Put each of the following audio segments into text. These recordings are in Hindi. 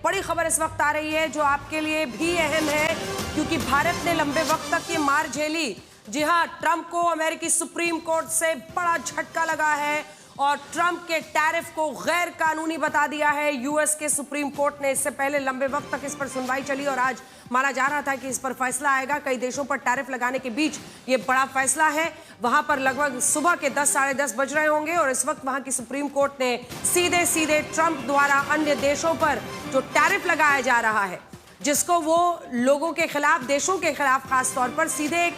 बड़ी खबर इस वक्त आ रही है जो आपके लिए भी अहम है, क्योंकि भारत ने लंबे वक्त तक ये मार झेली। जी हां, ट्रंप को अमेरिकी सुप्रीम कोर्ट से बड़ा झटका लगा है और ट्रंप के टैरिफ को गैर कानूनी बता दिया है यूएस के सुप्रीम कोर्ट ने। इससे पहले लंबे वक्त तक इस पर सुनवाई चली और आज माना जा रहा था कि इस पर फैसला आएगा। कई देशों पर टैरिफ लगाने के बीच ये बड़ा फैसला है। वहां पर लगभग सुबह के 10 साढ़े 10 बज रहे होंगे और इस वक्त वहां की सुप्रीम कोर्ट ने सीधे सीधे ट्रंप द्वारा अन्य देशों पर जो टैरिफ लगाया जा रहा है, जिसको वो लोगों के खिलाफ, देशों के खिलाफ खास तौर पर सीधे एक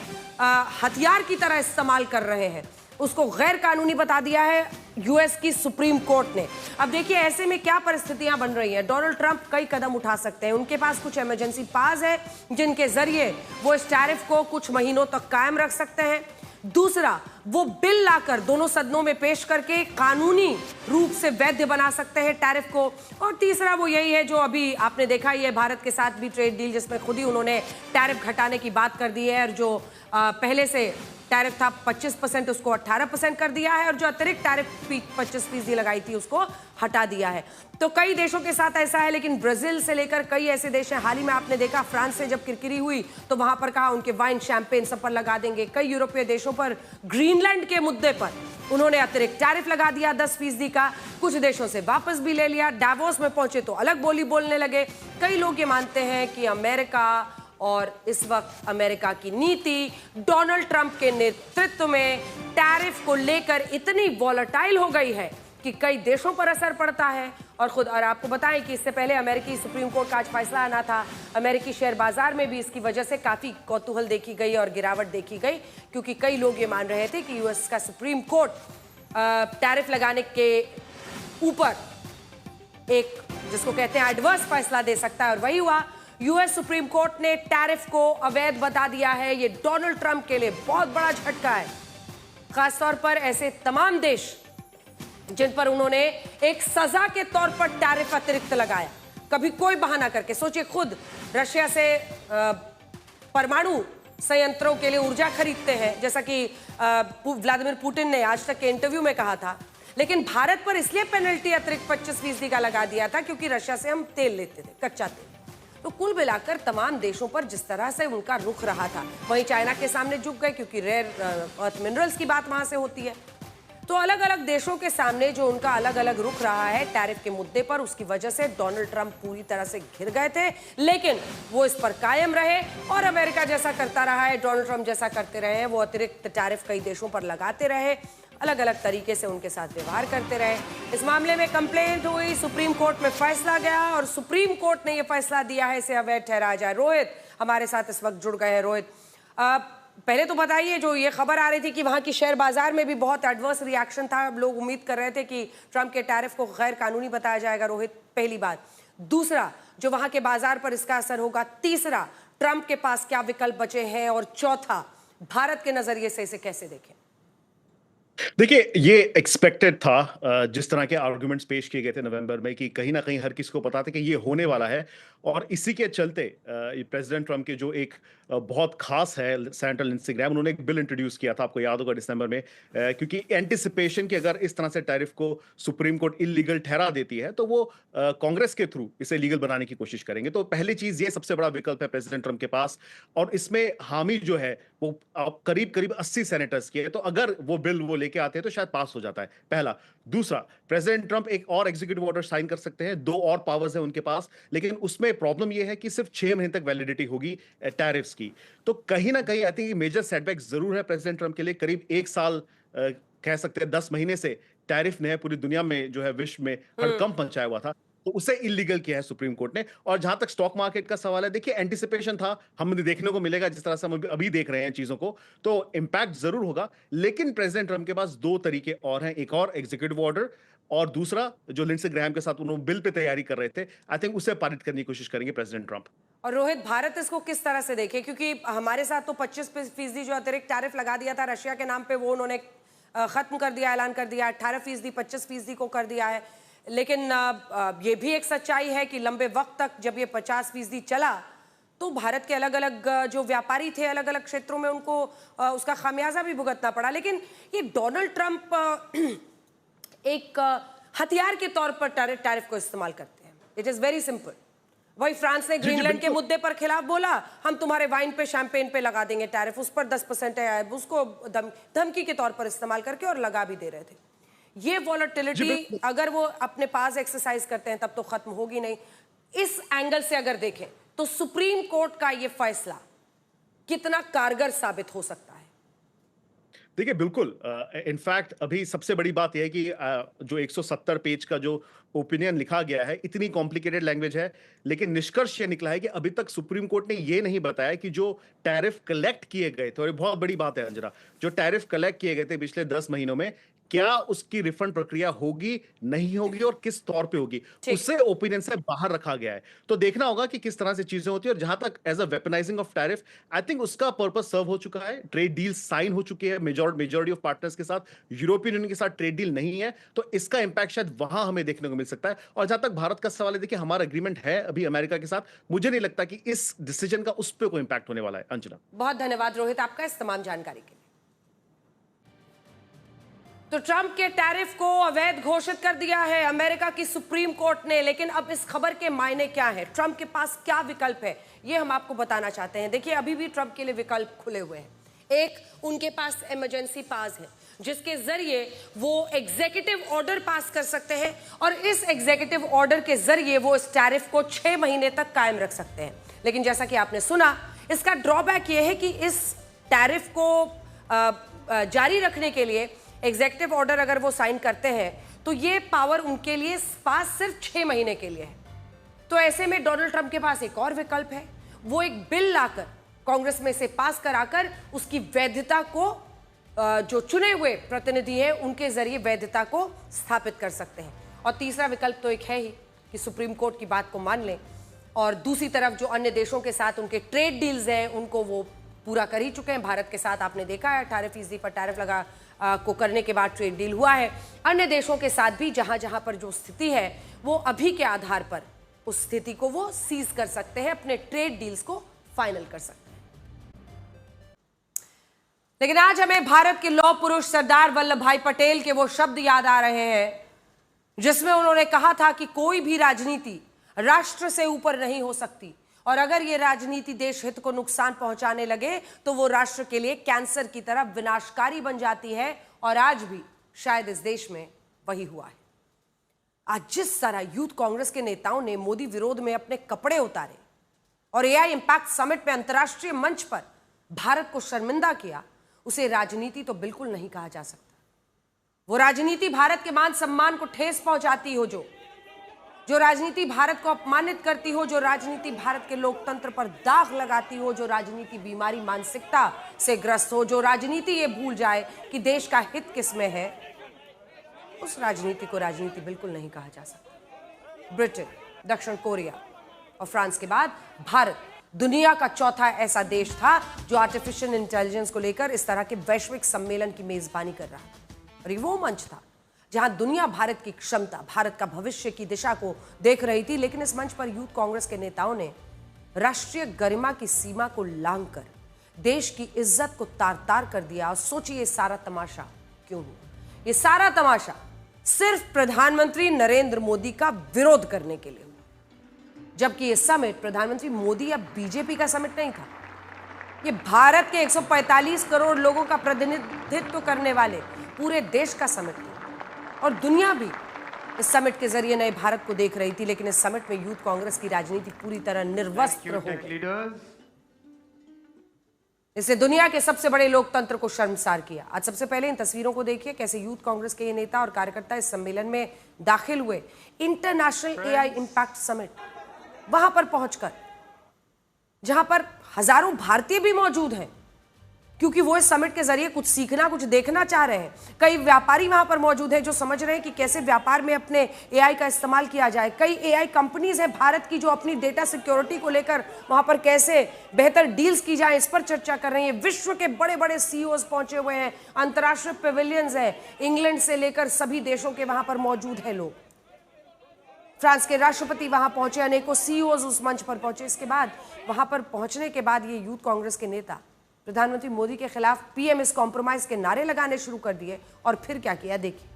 हथियार की तरह इस्तेमाल कर रहे हैं, उसको गैर कानूनी बता दिया है यूएस की सुप्रीम कोर्ट ने। अब देखिए ऐसे में क्या परिस्थितियां बन रही हैं। डोनाल्ड ट्रंप कई कदम उठा सकते हैं। उनके पास कुछ इमरजेंसी पास है जिनके जरिए वो इस टैरिफ को कुछ महीनों तक कायम रख सकते हैं। दूसरा, वो बिल लाकर दोनों सदनों में पेश करके कानूनी रूप से वैध बना सकते हैं टैरिफ को। और तीसरा वो यही है जो अभी आपने देखा ही है, भारत के साथ भी ट्रेड डील जिसमें खुद ही उन्होंने टैरिफ घटाने की बात कर दी है और जो पहले से टैरिफ था 25% उसको 18% कर दिया है और जो अतिरिक्त टैरिफ 25% लगाई थी उसको हटा दिया है। तो कई देशों के साथ ऐसा है, लेकिन ब्राजील से लेकर कई ऐसे देश हैं। हाल ही में आपने देखा फ्रांस से जब किरकिरी हुई तो वहां पर कहा उनके वाइन शैंपेन सब पर लगा देंगे। कई यूरोपीय देशों पर ग्रीनलैंड के मुद्दे पर उन्होंने अतिरिक्त टैरिफ लगा दिया 10% का। कुछ देशों से वापस भी ले लिया। डावोस में पहुंचे तो अलग बोली बोलने लगे। कई लोग ये मानते हैं कि अमेरिका और इस वक्त अमेरिका की नीति डोनाल्ड ट्रंप के नेतृत्व में टैरिफ को लेकर इतनी वॉलेटाइल हो गई है कि कई देशों पर असर पड़ता है। और आपको बताएं कि इससे पहले अमेरिकी सुप्रीम कोर्ट का आज फैसला आना था। अमेरिकी शेयर बाजार में भी इसकी वजह से काफी कौतूहल देखी गई और गिरावट देखी गई, क्योंकि कई लोग ये मान रहे थे कि यूएस का सुप्रीम कोर्ट टैरिफ लगाने के ऊपर एक, जिसको कहते हैं, एडवर्स फैसला दे सकता है और वही हुआ। यूएस सुप्रीम कोर्ट ने टैरिफ को अवैध बता दिया है। ये डोनाल्ड ट्रंप के लिए बहुत बड़ा झटका है, खासतौर पर ऐसे तमाम देश जिन पर उन्होंने एक सजा के तौर पर टैरिफ अतिरिक्त लगाया, कभी कोई बहाना करके। सोचिए, खुद रशिया से परमाणु संयंत्रों के लिए ऊर्जा खरीदते हैं, जैसा कि व्लादिमीर पुतिन ने आज तक के इंटरव्यू में कहा था। लेकिन भारत पर इसलिए पेनल्टी अतिरिक्त 25% का लगा दिया था क्योंकि रशिया से हम तेल लेते थे, कच्चा तेल। तो कुल मिलाकर तमाम देशों पर जिस तरह से उनका रुख रहा था, वहीं चाइना के सामने झुक गए क्योंकि रेयर अर्थ मिनरल्स की बात वहां से होती है। तो अलग अलग देशों के सामने जो उनका अलग अलग रुख रहा है टैरिफ के मुद्दे पर, उसकी वजह से डोनाल्ड ट्रंप पूरी तरह से घिर गए थे। लेकिन वो इस पर कायम रहे और अमेरिका जैसा करता रहा है, डोनाल्ड ट्रंप जैसा करते रहे हैं। वो अतिरिक्त टैरिफ कई देशों पर लगाते रहे, अलग अलग तरीके से उनके साथ व्यवहार करते रहे। इस मामले में कंप्लेंट हुई, सुप्रीम कोर्ट में फैसला गया और सुप्रीम कोर्ट ने यह फैसला दिया है इसे अवैध ठहराया जाए। रोहित हमारे साथ इस वक्त जुड़ गए हैं। रोहित, पहले तो बताइए, जो ये खबर आ रही थी कि वहां की शेयर बाजार में भी बहुत एडवर्स रिएक्शन था, लोग उम्मीद कर रहे थे कि ट्रंप के टैरिफ को गैर कानूनी बताया जाएगा। रोहित, पहली बात। दूसरा, जो वहां के बाजार पर इसका असर होगा। तीसरा, ट्रंप के पास क्या विकल्प बचे हैं। और चौथा, भारत के नजरिए से इसे कैसे देखें। देखिए, ये एक्सपेक्टेड था। जिस तरह के आर्गुमेंट्स पेश किए गए थे नवंबर में कि कहीं ना कहीं हर किसी को पता था कि ये होने वाला है और इसी के चलते प्रेसिडेंट ट्रंप के जो एक बहुत खास है सेंट्रल इंस्टाग्राम, उन्होंने एक बिल इंट्रोड्यूस किया था, आपको याद होगा, दिसंबर में, क्योंकि एंटिसिपेशन कि अगर इस तरह से टैरिफ को सुप्रीम कोर्ट इलीगल ठहरा देती है तो वो कांग्रेस के थ्रू इसे लीगल बनाने की कोशिश करेंगे। तो पहली चीज, ये सबसे बड़ा विकल्प है प्रेसिडेंट ट्रंप के पास और इसमें हामी जो है वो करीब करीब 80 सेनेटर्स की है। तो अगर वो बिल वो लेके आते हैं तो शायद पास हो जाता है, पहला। दूसरा, प्रेसिडेंट ट्रंप एक और एग्जीक्यूटिव ऑर्डर साइन कर सकते हैं, 2 और पावर्स है उनके पास, लेकिन उसमें प्रॉब्लम यह है कि सिर्फ 6 महीने तक वैलिडिटी होगी टैरिफ्स की। तो कहीं ना कहीं आई थिंक मेजर सेटबैक जरूर है प्रेसिडेंट ट्रंप के लिए। करीब 1 साल कह सकते हैं 10 महीने से टैरिफ ने पूरी दुनिया में जो है विश्व में हड़कंप मचाया हुआ था, तो उसे इलीगल किया है सुप्रीम कोर्ट ने। और जहां तक स्टॉक मार्केट का सवाल है, देखिए, एंटिसिपेशन था, हम देखने को मिलेगा जिस तरह से हम अभी देख रहे हैं चीजों को, तो इंपैक्ट जरूर होगा। लेकिन प्रेसिडेंट ट्रंप के पास 2 तरीके और हैं, एक और एग्जीक्यूटिव ऑर्डर और दूसरा जो लिंडसे ग्राहम के साथ उन्होंने बिल पे तैयारी कर रहे थे, आई थिंक उसे पारित करने की कोशिश करेंगे प्रेसिडेंट ट्रंप। और रोहित, भारत इसको किस तरह से देखे, क्योंकि हमारे साथ तो 25% जो अतिरिक्त टैरिफ लगा दिया था रशिया के नाम पे, वो उन्होंने खत्म कर दिया, ऐलान कर दिया। 18% 25% को कर दिया है। लेकिन ये भी एक सच्चाई है कि लंबे वक्त तक जब ये 50% चला तो भारत के अलग अलग जो व्यापारी थे अलग अलग क्षेत्रों में, उनको उसका खामियाजा भी भुगतना पड़ा। लेकिन ये डोनाल्ड ट्रंप एक हथियार के तौर पर टैरिफ को इस्तेमाल करते हैं। It is very simple. वही फ्रांस ने ग्रीनलैंड के मुद्दे पर खिलाफ बोला, हम तुम्हारे वाइन पे शैंपेन पे लगा देंगे टैरिफ, उस पर 10% है, उसको धमकी के तौर पर इस्तेमाल करके और लगा भी दे रहे थे। ये वॉलेटिलिटी अगर वो अपने पास एक्सरसाइज करते हैं तब तो खत्म होगी नहीं। इस एंगल से अगर देखें तो सुप्रीम कोर्ट का ये फैसला कितना कारगर साबित हो सकता है? देखिए बिल्कुल, इनफैक्ट अभी सबसे बड़ी बात यह है कि जो 170 पेज का जो ओपिनियन लिखा गया है, इतनी कॉम्प्लिकेटेड लैंग्वेज है, लेकिन निष्कर्ष ये निकला है कि अभी तक सुप्रीम कोर्ट ने ये नहीं बताया कि जो टैरिफ कलेक्ट किए गए थे, और ये बहुत बड़ी बात है अंजना, जो टैरिफ कलेक्ट किए गए थे पिछले 10 महीनों में, क्या उसकी रिफंड प्रक्रिया होगी, नहीं होगी और किस तौर पे होगी, उसे ओपिनियन से बाहर रखा गया है। तो देखना होगा कि किस तरह से चीजें होती है। और जहां तक as a weaponising of tariff, I think उसका पर्पस सर्व हो चुका है। ट्रेड डील साइन हो चुकी है मेजॉरिटी ऑफ पार्टनर्स के साथ। यूरोपियन यूनियन के साथ ट्रेड डील नहीं है, तो इसका इंपैक्ट शायद वहां हमें देखने को मिल सकता है। और जहां तक भारत का सवाल है, देखिए हमारा एग्रीमेंट है अभी अमेरिका के साथ, मुझे नहीं लगता कि इस डिसीजन का उस पर कोई इंपैक्ट होने वाला है। अंजना, बहुत धन्यवाद रोहित आपका इस तमाम जानकारी के लिए। तो ट्रंप के टैरिफ को अवैध घोषित कर दिया है अमेरिका की सुप्रीम कोर्ट ने, लेकिन अब इस खबर के मायने क्या है, ट्रंप के पास क्या विकल्प है, ये हम आपको बताना चाहते हैं। देखिए अभी भी ट्रंप के लिए विकल्प खुले हुए हैं। एक, उनके पास इमरजेंसी पास है जिसके जरिए वो एग्जीक्यूटिव ऑर्डर पास कर सकते हैं और इस एग्जीक्यूटिव ऑर्डर के जरिए वो इस टैरिफ को 6 महीने तक कायम रख सकते हैं। लेकिन जैसा कि आपने सुना, इसका ड्रॉबैक ये है कि इस टैरिफ को जारी रखने के लिए एग्जीक्यूटिव ऑर्डर अगर वो साइन करते हैं तो ये पावर उनके लिए पास सिर्फ 6 महीने के लिए है। तो ऐसे में डोनाल्ड ट्रंप के पास एक और विकल्प है, वो एक बिल लाकर कांग्रेस में से पास कराकर उसकी वैधता को, जो चुने हुए प्रतिनिधि हैं उनके जरिए वैधता को स्थापित कर सकते हैं। और तीसरा विकल्प तो एक है ही कि सुप्रीम कोर्ट की बात को मान लें और दूसरी तरफ जो अन्य देशों के साथ उनके ट्रेड डील्स हैं उनको वो पूरा कर ही चुके हैं। भारत के साथ आपने देखा है 18% पर टैरिफ लगा को करने के बाद ट्रेड डील हुआ है। अन्य देशों के साथ भी जहां जहां पर जो स्थिति है वो अभी के आधार पर उस स्थिति को वो सीज कर सकते हैं, अपने ट्रेड डील्स को फाइनल कर सकते हैं। लेकिन आज हमें भारत के लौह पुरुष सरदार वल्लभ भाई पटेल के वो शब्द याद आ रहे हैं जिसमें उन्होंने कहा था कि कोई भी राजनीति राष्ट्र से ऊपर नहीं हो सकती और अगर ये राजनीति देश हित को नुकसान पहुंचाने लगे तो वो राष्ट्र के लिए कैंसर की तरह विनाशकारी बन जाती है। और आज भी शायद इस देश में वही हुआ है। आज जिस तरह यूथ कांग्रेस के नेताओं ने मोदी विरोध में अपने कपड़े उतारे और एआई इंपैक्ट समिट में अंतर्राष्ट्रीय मंच पर भारत को शर्मिंदा किया, उसे राजनीति तो बिल्कुल नहीं कहा जा सकता। वो राजनीति भारत के मान सम्मान को ठेस पहुंचाती हो, जो राजनीति भारत को अपमानित करती हो, जो राजनीति भारत के लोकतंत्र पर दाग लगाती हो, जो राजनीति बीमारी मानसिकता से ग्रस्त हो, जो राजनीति ये भूल जाए कि देश का हित किसमें है, उस राजनीति को राजनीति बिल्कुल नहीं कहा जा सकता। ब्रिटेन, दक्षिण कोरिया और फ्रांस के बाद भारत दुनिया का चौथा ऐसा देश था जो आर्टिफिशियल इंटेलिजेंस को लेकर इस तरह के वैश्विक सम्मेलन की मेजबानी कर रहा था। और ये वो मंच था जहां दुनिया भारत की क्षमता, भारत का भविष्य की दिशा को देख रही थी। लेकिन इस मंच पर यूथ कांग्रेस के नेताओं ने राष्ट्रीय गरिमा की सीमा को लांघकर देश की इज्जत को तार-तार कर दिया। और सोचिए ये सारा तमाशा क्यों हुआ? ये सारा तमाशा सिर्फ प्रधानमंत्री नरेंद्र मोदी का विरोध करने के लिए हुआ, जबकि ये समिट प्रधानमंत्री मोदी या बीजेपी का समिट नहीं था। ये भारत के 145 करोड़ लोगों का प्रतिनिधित्व करने वाले पूरे देश का समिट था और दुनिया भी इस समिट के जरिए नए भारत को देख रही थी। लेकिन इस समिट में यूथ कांग्रेस की राजनीति पूरी तरह निर्वस्त्र हो गई। इससे दुनिया के सबसे बड़े लोकतंत्र को शर्मसार किया। आज सबसे पहले इन तस्वीरों को देखिए, कैसे यूथ कांग्रेस के ये नेता और कार्यकर्ता इस सम्मेलन में दाखिल हुए। इंटरनेशनल एआई इंपैक्ट समिट, वहां पर पहुंचकर जहां पर हजारों भारतीय भी मौजूद हैं क्योंकि वो इस समिट के जरिए कुछ सीखना, कुछ देखना चाह रहे हैं। कई व्यापारी वहां पर मौजूद हैं जो समझ रहे हैं कि कैसे व्यापार में अपने एआई का इस्तेमाल किया जाए। कई एआई कंपनीज हैं भारत की जो अपनी डेटा सिक्योरिटी को लेकर वहां पर कैसे बेहतर डील्स की जाए, इस पर चर्चा कर रही हैं। विश्व के बड़े बड़े सीईओज पहुंचे हुए हैं, अंतर्राष्ट्रीय पेविलियंस है, इंग्लैंड से लेकर सभी देशों के वहां पर मौजूद हैं लोग। फ्रांस के राष्ट्रपति वहां पहुंचे, अनेकों सीईओज उस मंच पर पहुंचे। इसके बाद वहां पर पहुंचने के बाद ये यूथ कांग्रेस के नेता प्रधानमंत्री मोदी के खिलाफ पीएम इज कॉम्प्रोमाइज के नारे लगाने शुरू कर दिए। और फिर क्या किया देखिए।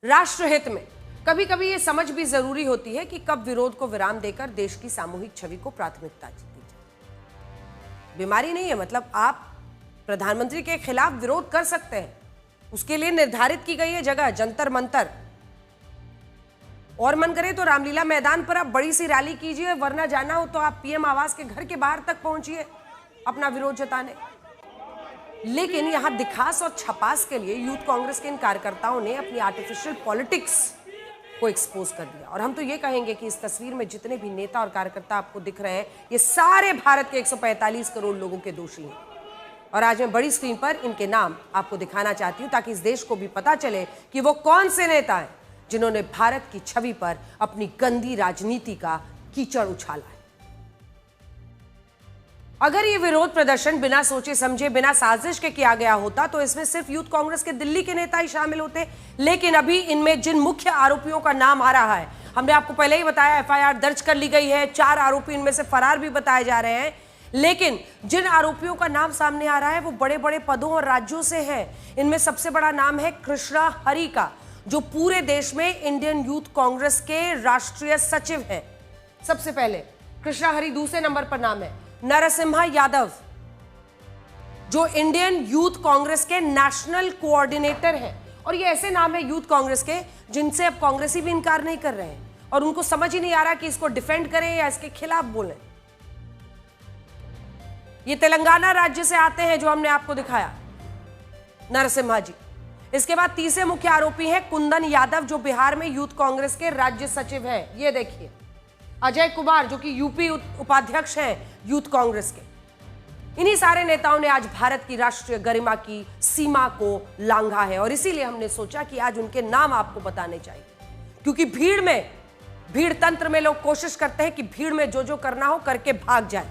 राष्ट्रहित में कभी कभी ये समझ भी जरूरी होती है कि कब विरोध को विराम देकर देश की सामूहिक छवि को प्राथमिकता दी जाए। बीमारी नहीं है, मतलब आप प्रधानमंत्री के खिलाफ विरोध कर सकते हैं, उसके लिए निर्धारित की गई है जगह जंतर मंतर, और मन करे तो रामलीला मैदान पर आप बड़ी सी रैली कीजिए, वरना जाना हो तो आप पीएम आवास के घर के बाहर तक पहुंचिए अपना विरोध जताने। लेकिन यहां दिखास और छपास के लिए यूथ कांग्रेस के इन कार्यकर्ताओं ने अपनी आर्टिफिशियल पॉलिटिक्स को एक्सपोज कर दिया। और हम तो ये कहेंगे कि इस तस्वीर में जितने भी नेता और कार्यकर्ता आपको दिख रहे हैं, ये सारे भारत के 145 करोड़ लोगों के दोषी हैं। और आज मैं बड़ी स्क्रीन पर इनके नाम आपको दिखाना चाहती हूं, ताकि इस देश को भी पता चले कि वो कौन से नेता हैं जिन्होंने भारत की छवि पर अपनी गंदी राजनीति का कीचड़ उछाला है। अगर ये विरोध प्रदर्शन बिना सोचे समझे, बिना साजिश के किया गया होता तो इसमें सिर्फ यूथ कांग्रेस के दिल्ली के नेता ही शामिल होते। लेकिन अभी इनमें जिन मुख्य आरोपियों का नाम आ रहा है, हमने आपको पहले ही बताया, एफआईआर दर्ज कर ली गई है, 4 आरोपी इनमें से फरार भी बताए जा रहे हैं। लेकिन जिन आरोपियों का नाम सामने आ रहा है वो बड़े बड़े पदों और राज्यों से है। इनमें सबसे बड़ा नाम है कृष्णा हरि का, जो पूरे देश में इंडियन यूथ कांग्रेस के राष्ट्रीय सचिव हैं। सबसे पहले कृष्णा हरि, दूसरे नंबर पर नाम है नरसिम्हा यादव, जो इंडियन यूथ कांग्रेस के नेशनल कोऑर्डिनेटर हैं। और ये ऐसे नाम है यूथ कांग्रेस के जिनसे अब कांग्रेसी भी इनकार नहीं कर रहे हैं, और उनको समझ ही नहीं आ रहा कि इसको डिफेंड करें या इसके खिलाफ बोलें। ये तेलंगाना राज्य से आते हैं, जो हमने आपको दिखाया, नरसिम्हा जी। इसके बाद तीसरे मुख्य आरोपी हैं कुंदन यादव, जो बिहार में यूथ कांग्रेस के राज्य सचिव हैं। ये देखिए अजय कुमार, जो कि यूपी उपाध्यक्ष हैं यूथ कांग्रेस के। इन्हीं सारे नेताओं ने आज भारत की राष्ट्रीय गरिमा की सीमा को लांघा है, और इसीलिए हमने सोचा कि आज उनके नाम आपको बताने चाहिए। क्योंकि भीड़ तंत्र में लोग कोशिश करते हैं कि भीड़ में जो जो करना हो करके भाग जाए,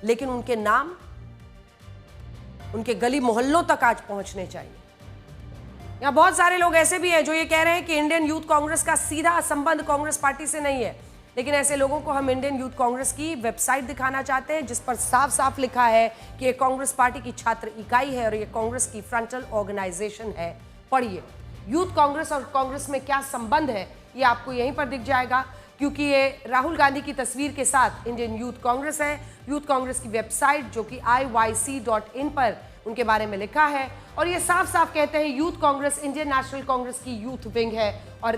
लेकिन उनके नाम उनके गली मोहल्लों तक आज पहुंचने चाहिए। यहां बहुत सारे लोग ऐसे भी हैं जो ये कह रहे हैं कि इंडियन यूथ कांग्रेस का सीधा संबंध कांग्रेस पार्टी से नहीं है। लेकिन ऐसे लोगों को हम इंडियन यूथ कांग्रेस की वेबसाइट दिखाना चाहते हैं, जिस पर साफ साफ लिखा है कि ये कांग्रेस पार्टी की छात्र इकाई है और ये कांग्रेस की फ्रंटल ऑर्गेनाइजेशन है। पढ़िए, यूथ कांग्रेस और कांग्रेस में क्या संबंध है ये आपको यहीं पर दिख जाएगा, क्योंकि ये राहुल गांधी की तस्वीर के साथ इंडियन यूथ कांग्रेस है। यूथ कांग्रेस की वेबसाइट, जो कि iyc.in पर उनके बारे में लिखा है, और ये साफ साफ कहते हैं youth Congress Indian national Congress की यूथ विंग है। और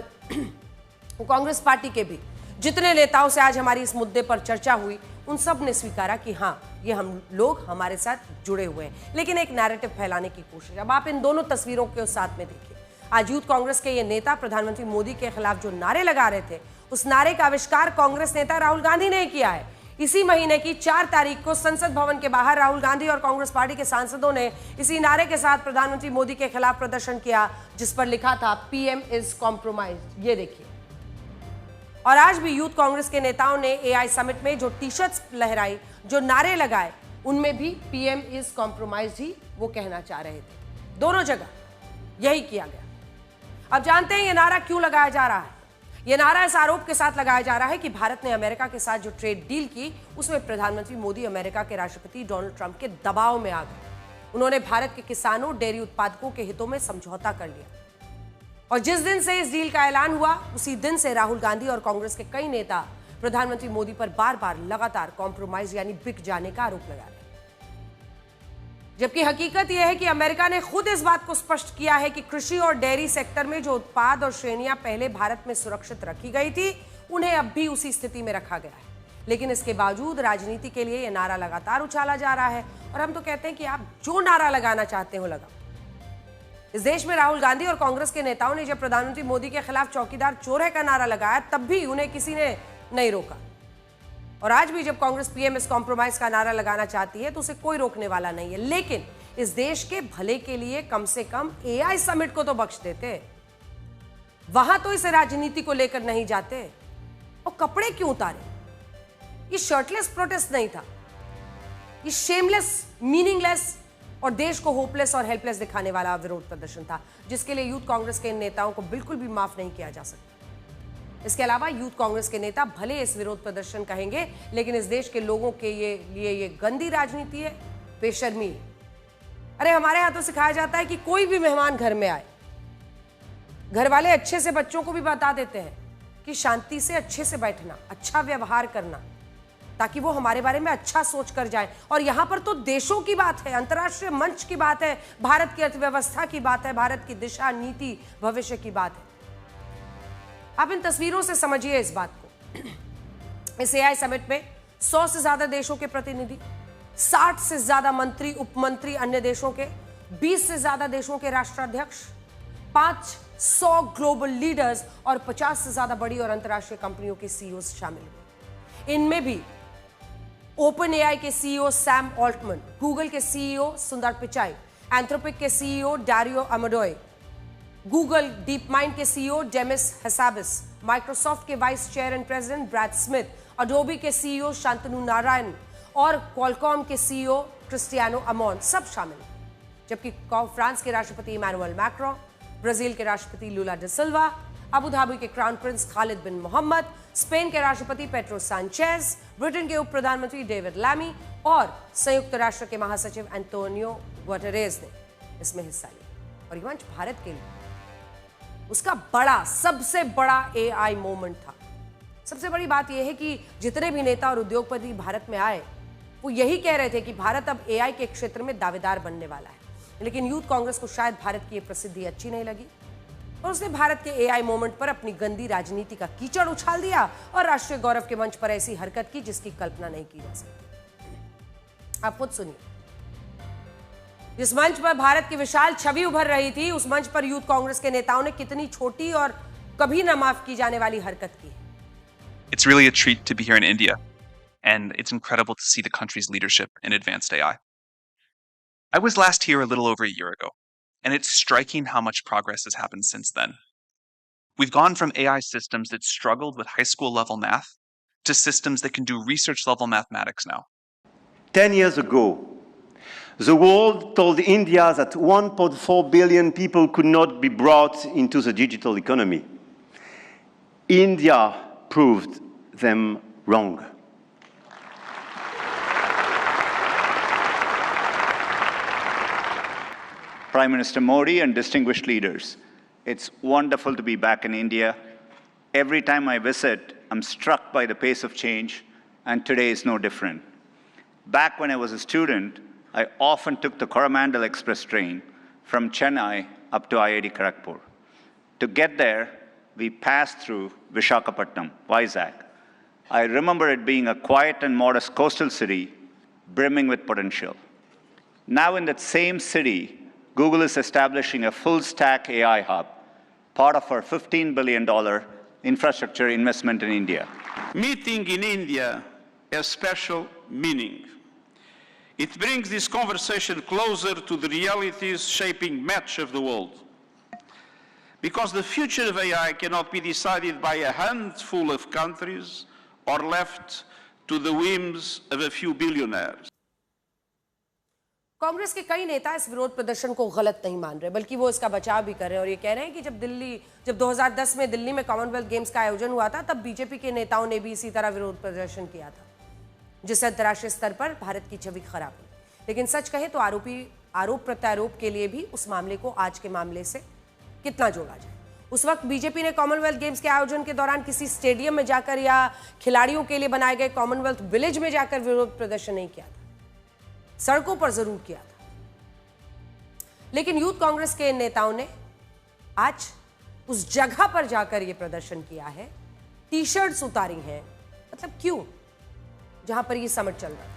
कांग्रेस पार्टी के भी जितने नेताओं से आज हमारी इस मुद्दे पर चर्चा हुई, उन सब ने स्वीकारा कि हाँ, ये हम लोग हमारे साथ जुड़े हुए हैं। लेकिन एक नैरेटिव फैलाने की कोशिश। अब आप इन दोनों तस्वीरों के साथ में देखिए, आज यूथ कांग्रेस के ये नेता प्रधानमंत्री मोदी के खिलाफ जो नारे लगा रहे थे, उस नारे का आविष्कार कांग्रेस नेता राहुल गांधी ने किया है। इसी महीने की 4 तारीख को संसद भवन के बाहर राहुल गांधी और कांग्रेस पार्टी के सांसदों ने इसी नारे के साथ प्रधानमंत्री मोदी के खिलाफ प्रदर्शन किया, जिस पर लिखा था पीएम इज कॉम्प्रोमाइज्ड। ये देखिए। और आज भी यूथ कांग्रेस के नेताओं ने एआई समिट में जो टी शर्ट्स लहराई, जो नारे लगाए, उनमें भी पीएम इज कॉम्प्रोमाइज्ड ही वो कहना चाह रहे थे। दोनों जगह यही किया गया। अब जानते हैं ये नारा क्यों लगाया जा रहा है। ये नारा इस आरोप के साथ लगाया जा रहा है कि भारत ने अमेरिका के साथ जो ट्रेड डील की, उसमें प्रधानमंत्री मोदी अमेरिका के राष्ट्रपति डोनाल्ड ट्रंप के दबाव में आ गए। उन्होंने भारत के किसानों, डेयरी उत्पादकों के हितों में समझौता कर लिया। और जिस दिन से इस डील का ऐलान हुआ, उसी दिन से राहुल गांधी और कांग्रेस के कई नेता प्रधानमंत्री मोदी पर बार बार लगातार कॉम्प्रोमाइज यानी बिक जाने का आरोप लगा रहे हैं। जबकि हकीकत यह है कि अमेरिका ने खुद इस बात को स्पष्ट किया है कि कृषि और डेयरी सेक्टर में जो उत्पाद और श्रेणियां पहले भारत में सुरक्षित रखी गई थी, उन्हें अब भी उसी स्थिति में रखा गया है। लेकिन इसके बावजूद राजनीति के लिए यह नारा लगातार उछाला जा रहा है, और हम तो कहते हैं कि आप जो नारा लगाना चाहते हो लगाओ। इस देश में राहुल गांधी और कांग्रेस के नेताओं ने जब प्रधानमंत्री मोदी के खिलाफ चौकीदार चोर है का नारा लगाया, तब भी उन्हें किसी ने नहीं रोका। और आज भी जब कांग्रेस पीएम इस कॉम्प्रोमाइज का नारा लगाना चाहती है, तो उसे कोई रोकने वाला नहीं है। लेकिन इस देश के भले के लिए कम से कम एआई समिट को तो बख्श देते, वहां तो इस राजनीति को लेकर नहीं जाते। और कपड़े क्यों उतारे? ये शर्टलेस प्रोटेस्ट नहीं था, ये शेमलेस, मीनिंगलेस और देश को होपलेस और हेल्पलेस दिखाने वाला विरोध प्रदर्शन था, जिसके लिए यूथ कांग्रेस के इन नेताओं को बिल्कुल भी माफ नहीं किया जा सकता। इसके अलावा यूथ कांग्रेस के नेता भले इस विरोध प्रदर्शन कहेंगे, लेकिन इस देश के लोगों के लिए ये गंदी राजनीति है, बेशर्मी है। अरे हमारे यहाँ तो सिखाया जाता है कि कोई भी मेहमान घर में आए घर वाले अच्छे से बच्चों को भी बता देते हैं कि शांति से अच्छे से बैठना, अच्छा व्यवहार करना, ताकि वो हमारे बारे में अच्छा सोच कर जाए। और यहां पर तो देशों की बात है, अंतर्राष्ट्रीय मंच की बात है, भारत की अर्थव्यवस्था की बात है, भारत की दिशा नीति भविष्य की बात है। आप इन तस्वीरों से समझिए इस बात को। इस एआई समिट में 100 से ज्यादा देशों के प्रतिनिधि, 60 से ज्यादा मंत्री उपमंत्री अन्य देशों के, 20 से ज्यादा देशों के राष्ट्राध्यक्ष, 500 ग्लोबल लीडर्स और 50 से ज्यादा बड़ी और अंतर्राष्ट्रीय कंपनियों के सीईओ शामिल हुए। इनमें भी ओपन एआई के सीईओ सैम ऑल्टमैन, गूगल के सीईओ सुंदर पिचाई, एंथ्रोपिक के CEO Dario Amodei, Google DeepMind के सीईओ डेमिस हसाबिस, माइक्रोसॉफ्ट के vice chair and president Brad Smith, Adobe के सीईओ शांतनु नारायण और क्वालकॉम के सीईओ क्रिस्टियानो अमोन सब शामिल हैं। जबकि फ्रांस के राष्ट्रपति इमैनुअल मैक्रोन, ब्राजील के राष्ट्रपति लुला डी सिल्वा, अबू धाबी के क्राउन प्रिंस खालिद बिन मोहम्मद, स्पेन के राष्ट्रपति पेड्रो सांचेज, ब्रिटेन के उप प्रधानमंत्री डेविड लैमी और संयुक्त राष्ट्र के महासचिव एंटोनियो गुटेरेस ने इसमें हिस्सा लिया। और ये मंच भारत के लिए उसका बड़ा, सबसे बड़ा एआई मोमेंट था। सबसे बड़ी बात यह है कि जितने भी नेता और उद्योगपति भारत में आए वो यही कह रहे थे कि भारत अब एआई के क्षेत्र में दावेदार बनने वाला है। लेकिन यूथ कांग्रेस को शायद भारत की यह प्रसिद्धि अच्छी नहीं लगी और उसने भारत के एआई मोमेंट पर अपनी गंदी राजनीति का कीचड़ उछाल दिया और राष्ट्रीय गौरव के मंच पर ऐसी हरकत की जिसकी कल्पना नहीं की जा सकती। आप खुद सुनिए। जिस मंच पर भारत की विशाल छवि उभर रही थी, उस मंच पर यूथ कांग्रेस के नेताओं ने कितनी छोटी और कभी न माफ की जाने वाली हरकत की। It's really a treat to be here in India, and it's incredible to see the country's leadership in advanced AI. I was last here a little over a year ago, and it's striking how much progress has happened since then. We've gone from AI systems that struggled with high school level math to systems that can do research level mathematics now. 10 years ago, the world told India that 1.4 billion people could not be brought into the digital economy. India proved them wrong. Prime Minister Modi and distinguished leaders, it's wonderful to be back in India. Every time I visit, I'm struck by the pace of change, and today is no different. Back when I was a student, I often took the Coromandel Express train from Chennai up to IIT Kharagpur. To get there, we passed through Visakhapatnam, Vizag. I remember it being a quiet and modest coastal city brimming with potential. Now in that same city, Google is establishing a full-stack AI hub, part of our $15 billion infrastructure investment in India. Meeting in India has special meaning. It brings this conversation closer to the realities shaping much of the world. Because the future of AI cannot be decided by a handful of countries or left to the whims of a few billionaires. Congress के कई नेता इस विरोध प्रदर्शन को गलत नहीं मान रहे, बल्कि वो इसका बचाव भी कर रहे हैं और ये कह रहे हैं कि जब 2010 में दिल्ली में कॉमनवेल्थ गेम्स का आयोजन हुआ था, तब बीजेपी के नेताओं ने भी इसी तरह विरोध प्रदर्शन किया था, जिससे अंतर्राष्ट्रीय स्तर पर भारत की छवि खराब हुई। लेकिन सच कहे तो आरोप प्रत्यारोप के लिए भी उस मामले को आज के मामले से कितना जोड़ा जाए। उस वक्त बीजेपी ने कॉमनवेल्थ गेम्स के आयोजन के दौरान किसी स्टेडियम में जाकर या खिलाड़ियों के लिए बनाए गए कॉमनवेल्थ विलेज में जाकर विरोध प्रदर्शन नहीं किया था, सड़कों पर जरूर किया था। लेकिन यूथ कांग्रेस के नेताओं ने आज उस जगह पर जाकर यह प्रदर्शन किया है, टी शर्ट्स उतारी हैं। मतलब क्यों? जहां पर यह समिट चल रहा था,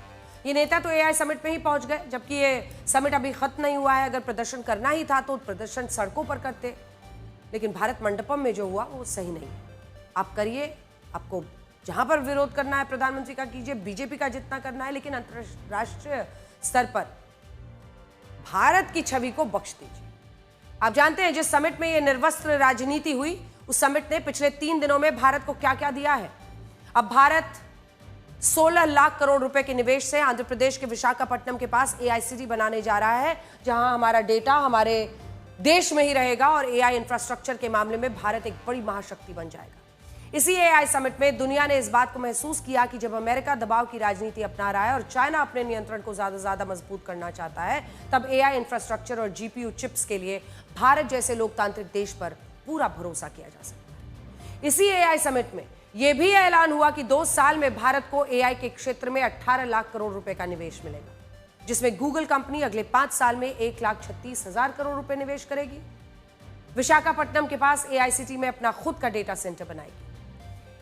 ये नेता तो एआई समिट में ही पहुंच गए, जबकि ये समिट अभी खत्म नहीं हुआ है। अगर प्रदर्शन करना ही था तो प्रदर्शन सड़कों पर करते, लेकिन भारत मंडपम में जो हुआ वो सही नहीं। आप करिए, आपको जहां पर विरोध करना है प्रधानमंत्री का कीजिए, बीजेपी का जितना करना है, लेकिन अंतरराष्ट्रीय स्तर पर भारत की छवि को बख्श दीजिए। आप जानते हैं जिस समिट में यह निर्वस्त्र राजनीति हुई, उस समिट ने पिछले 3 दिनों में भारत को क्या क्या दिया है। अब भारत 16 लाख करोड़ रुपए के निवेश से आंध्र प्रदेश के विशाखापट्टनम के पास एआई सिटी बनाने जा रहा है, जहां हमारा डेटा हमारे देश में ही रहेगा और एआई इंफ्रास्ट्रक्चर के मामले में भारत एक बड़ी महाशक्ति बन जाएगा। इसी एआई समिट में दुनिया ने इस बात को महसूस किया कि जब अमेरिका दबाव की राजनीति अपना रहा है और चाइना अपने नियंत्रण को ज्यादा मजबूत करना चाहता है, तब एआई इंफ्रास्ट्रक्चर और जीपीयू चिप्स के लिए भारत जैसे लोकतांत्रिक देश पर पूरा भरोसा किया जा सकता है। इसी एआई समिट में यह भी ऐलान हुआ कि 2 साल में भारत को एआई के क्षेत्र में 18 लाख करोड़ रुपए का निवेश मिलेगा, जिसमें गूगल कंपनी अगले 5 साल में 1,36,000 करोड़ रुपए निवेश करेगी। विशाखापट्टनम के पास एआई सिटी में अपना खुद का डेटा सेंटर बनाएगी।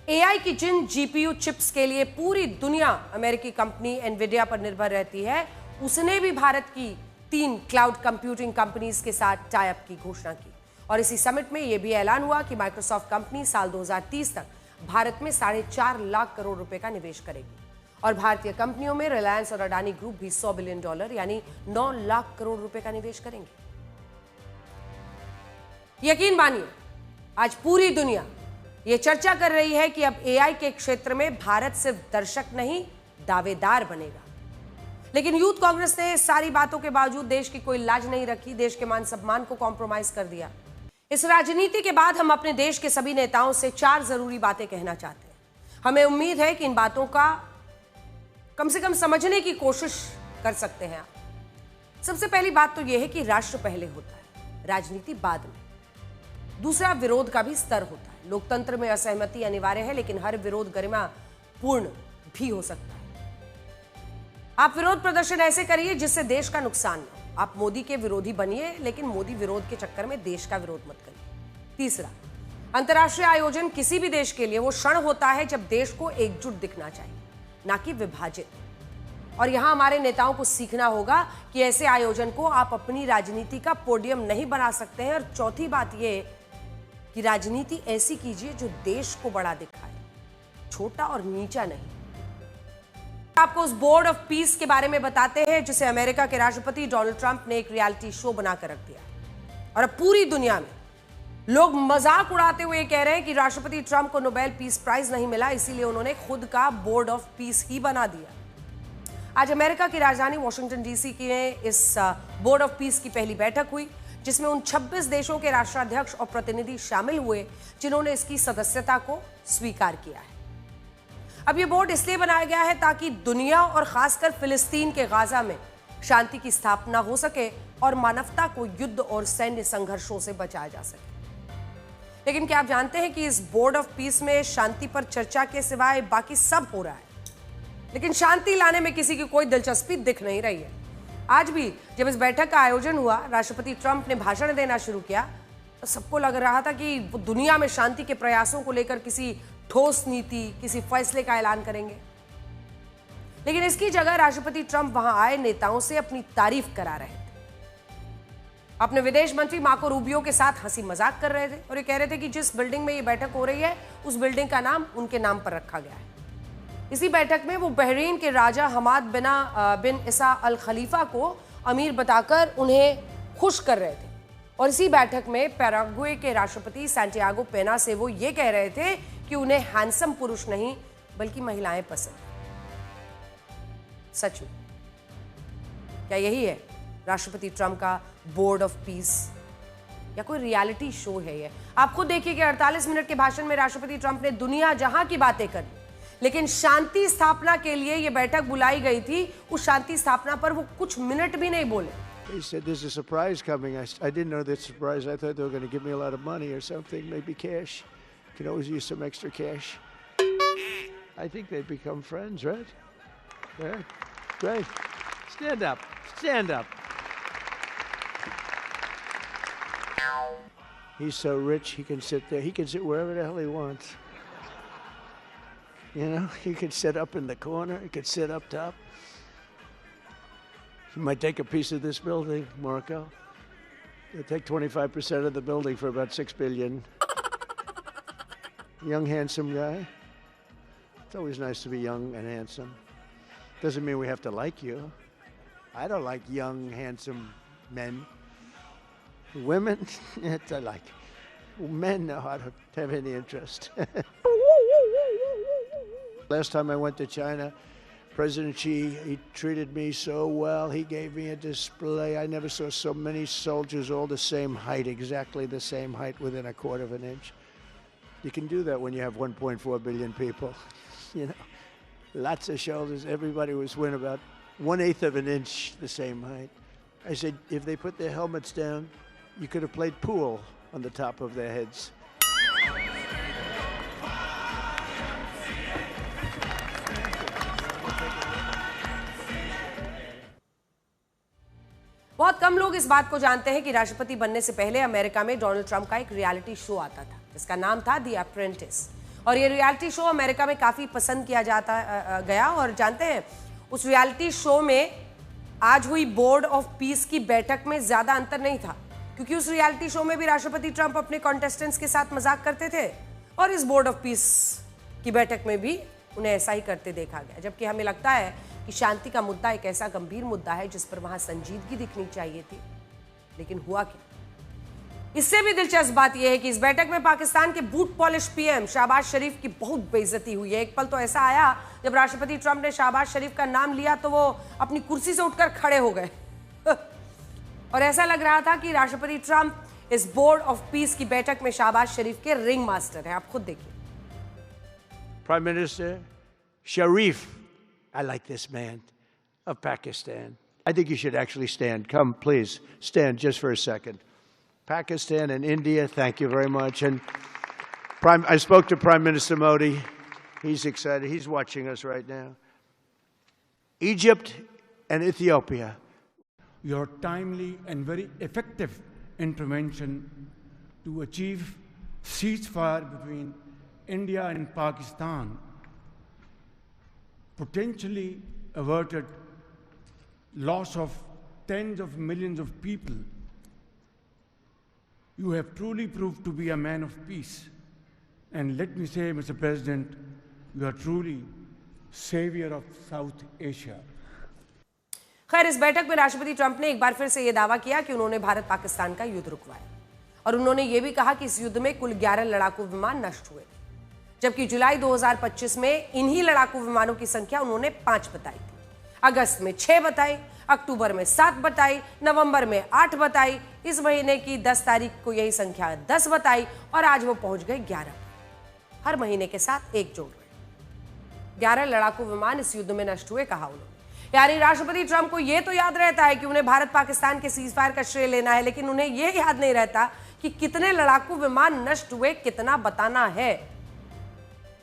एआई की जिन जीपीयू चिप्स के लिए पूरी दुनिया अमेरिकी कंपनी एनविडिया पर निर्भर रहती है, उसने भी भारत की 3 क्लाउड कंप्यूटिंग कंपनीज के साथ टाई अप की घोषणा की। और इसी समिट में यह भी ऐलान हुआ कि माइक्रोसॉफ्ट कंपनी साल 2030 तक भारत में 4.5 लाख करोड़ रुपए का निवेश करेगी। और भारतीय कंपनियों में रिलायंस और अडानी ग्रुप भी $100 बिलियन यानी 9 लाख करोड़ रुपए का निवेश करेंगे। यकीन मानिए, आज पूरी दुनिया यह चर्चा कर रही है कि अब एआई के क्षेत्र में भारत सिर्फ दर्शक नहीं, दावेदार बनेगा। लेकिन यूथ कांग्रेस ने सारी बातों के बावजूद देश की कोई लाज नहीं रखी, देश के मान सम्मान को कॉम्प्रोमाइज कर दिया। इस राजनीति के बाद हम अपने देश के सभी नेताओं से 4 जरूरी बातें कहना चाहते हैं। हमें उम्मीद है कि इन बातों का कम से कम समझने की कोशिश कर सकते हैं आप। सबसे पहली बात तो यह है कि राष्ट्र पहले होता है, राजनीति बाद में। दूसरा, विरोध का भी स्तर होता है। लोकतंत्र में असहमति अनिवार्य है, लेकिन हर विरोध गरिमा पूर्ण भी हो सकता है। आप विरोध प्रदर्शन ऐसे करिए जिससे देश का नुकसान न हो। आप मोदी के विरोधी बनिए, लेकिन मोदी विरोध के चक्कर में देश का विरोध मत करिए। तीसरा, अंतर्राष्ट्रीय आयोजन किसी भी देश के लिए वो क्षण होता है जब देश को एकजुट दिखना चाहिए, ना कि विभाजित। और यहां हमारे नेताओं को सीखना होगा कि ऐसे आयोजन को आप अपनी राजनीति का पोडियम नहीं बना सकते हैं। और चौथी बात यह कि राजनीति ऐसी कीजिए जो देश को बड़ा दिखाए, छोटा और नीचा नहीं। आपको उस बोर्ड ऑफ पीस के बारे में बताते हैं जिसे अमेरिका के राष्ट्रपति डोनाल्ड ट्रंप ने एक रियलिटी शो बनाकर रख दिया। और अब पूरी दुनिया में लोग मजाक उड़ाते हुए कह रहे हैं कि राष्ट्रपति ट्रंप को नोबेल पीस प्राइज नहीं मिला, इसीलिए उन्होंने खुद का बोर्ड ऑफ पीस ही बना दिया। आज अमेरिका की राजधानी वॉशिंगटन डीसी की इस बोर्ड ऑफ पीस की पहली बैठक हुई, जिसमें उन 26 देशों के राष्ट्राध्यक्ष और प्रतिनिधि शामिल हुए जिन्होंने इसकी सदस्यता को स्वीकार किया है। अब यह बोर्ड इसलिए बनाया गया है ताकि दुनिया और खासकर फिलिस्तीन के गाजा में शांति की स्थापना हो सके और मानवता को युद्ध और सैन्य संघर्षों से बचाया जा सके। लेकिन क्या आप जानते हैं कि इस बोर्ड ऑफ पीस में शांति पर चर्चा के सिवाय बाकी सब हो रहा है, लेकिन शांति लाने में किसी की कोई दिलचस्पी दिख नहीं रही है। आज भी जब इस बैठक का आयोजन हुआ, राष्ट्रपति ट्रंप ने भाषण देना शुरू किया, तो सबको लग रहा था कि वो दुनिया में शांति के प्रयासों को लेकर किसी ठोस नीति, किसी फैसले का ऐलान करेंगे। लेकिन इसकी जगह राष्ट्रपति ट्रंप वहां आए नेताओं से अपनी तारीफ करा रहे थे। अपने विदेश मंत्री मार्को रूबियो के साथ हंसी मजाक कर रहे थे और ये कह रहे थे कि जिस बिल्डिंग में ये बैठक हो रही है, उस बिल्डिंग का नाम उनके नाम पर रखा गया है। इसी बैठक में वो बहरीन के राजा हमाद बिन इसा अल खलीफा को अमीर बताकर उन्हें खुश कर रहे थे। और इसी बैठक में पैराग्वे के राष्ट्रपति सैंटियागो पेना से वो ये कह रहे थे कि उन्हें हैंडसम पुरुष नहीं बल्कि महिलाएं पसंद। सच में क्या यही है राष्ट्रपति ट्रंप का बोर्ड ऑफ पीस, या कोई रियलिटी शो है ये? आप खुद देखिए कि 48 मिनट के भाषण में राष्ट्रपति ट्रंप ने दुनिया जहां की बातें करी, लेकिन शांति स्थापना के लिए यह बैठक बुलाई गई थी, उस शांति स्थापना पर वो कुछ मिनट भी नहीं बोले। He said, "There's a surprise coming." I didn't know that surprise. I thought they were going to give me a lot of money or something, maybe cash. Could always use some extra cash. I think they've become friends, right? Yeah, great. Stand up. Stand up. He's so rich, he can sit there. He can sit wherever the hell he wants. You know, he could sit up in the corner. He could sit up top. He might take a piece of this building, Marco. He'll take 25% of the building for about $6 billion. Young, handsome guy. It's always nice to be young and handsome. Doesn't mean we have to like you. I don't like young, handsome men. Women, I like. Men know how to have any interest. Last time I went to China, President Xi, he treated me so well. He gave me a display. I never saw so many soldiers all the same height, exactly the same height within a quarter of an inch. You can do that when you have 1.4 billion people. You know, lots of shoulders. Everybody was within about 1/8 of an inch the same height. I said, if they put their helmets down, you could have played pool on the top of their heads. बहुत कम लोग इस बात को जानते हैं कि राष्ट्रपति बनने से पहले अमेरिका में डोनाल्ड ट्रंप का एक रियलिटी शो आता था जिसका नाम था द अप्रेंटिस। और ये रियलिटी शो अमेरिका में काफी पसंद किया जाता गया। और जानते हैं उस रियलिटी शो में आज हुई बोर्ड ऑफ पीस की बैठक में ज्यादा अंतर नहीं था, क्योंकि उस रियलिटी शो में भी राष्ट्रपति ट्रंप अपने कॉन्टेस्टेंट्स के साथ मजाक करते थे और इस बोर्ड ऑफ पीस की बैठक में भी उन्हें ऐसा ही करते देखा गया। जबकि हमें लगता है कि शांति का मुद्दा एक ऐसा गंभीर मुद्दा है जिस पर वहां संजीदगी दिखनी चाहिए थी, लेकिन हुआ क्या? इससे भी दिलचस्प बात यह है कि इस बैठक में पाकिस्तान के बूट पॉलिश पीएम शहबाज शरीफ की बहुत बेइज्जती हुई है। एक पल तो ऐसा आया जब राष्ट्रपति ट्रंप ने शहबाज शरीफ का नाम लिया तो वो अपनी कुर्सी से उठकर खड़े हो गए और ऐसा लग रहा था कि राष्ट्रपति ट्रंप इस बोर्ड ऑफ पीस की बैठक में शहबाज शरीफ के रिंग मास्टर हैं। आप खुद देखिए। Prime Minister Sharif, I like this man, of Pakistan. I think you should actually stand. Come, please, stand just for a second. Pakistan and India, thank you very much. And I spoke to Prime Minister Modi. He's excited. He's watching us right now. Egypt and Ethiopia. Your timely and very effective intervention to achieve ceasefire between India and Pakistan potentially averted loss of tens of millions of people. You have truly proved to be a man of peace. And let me say, Mr. President, you are truly savior of South Asia. खैर, इस बैठक में राष्ट्रपति ट्रंप ने एक बार फिर से यह दावा किया कि उन्होंने भारत पाकिस्तान का युद्ध रुकवाया और उन्होंने यह भी कहा कि इस युद्ध में कुल 11 लड़ाकू विमान नष्ट हुए, जबकि जुलाई 2025 में इन्हीं लड़ाकू विमानों की संख्या उन्होंने 5 बताई थी। अगस्त में 6 बताई, अक्टूबर में 7 बताई, नवंबर में 8 बताई, इस महीने की 10 तारीख को यही संख्या 10 बताई और आज वो पहुंच गए 11। हर महीने के साथ एक जोड़ गए। 11 लड़ाकू विमान इस युद्ध में नष्ट हुए, कहा उन्होंने। यानी राष्ट्रपति ट्रंप को यह तो याद रहता है कि उन्हें भारत पाकिस्तान के सीजफायर का श्रेय लेना है, लेकिन उन्हें यह याद नहीं रहता कि कितने लड़ाकू विमान नष्ट हुए, कितना बताना है।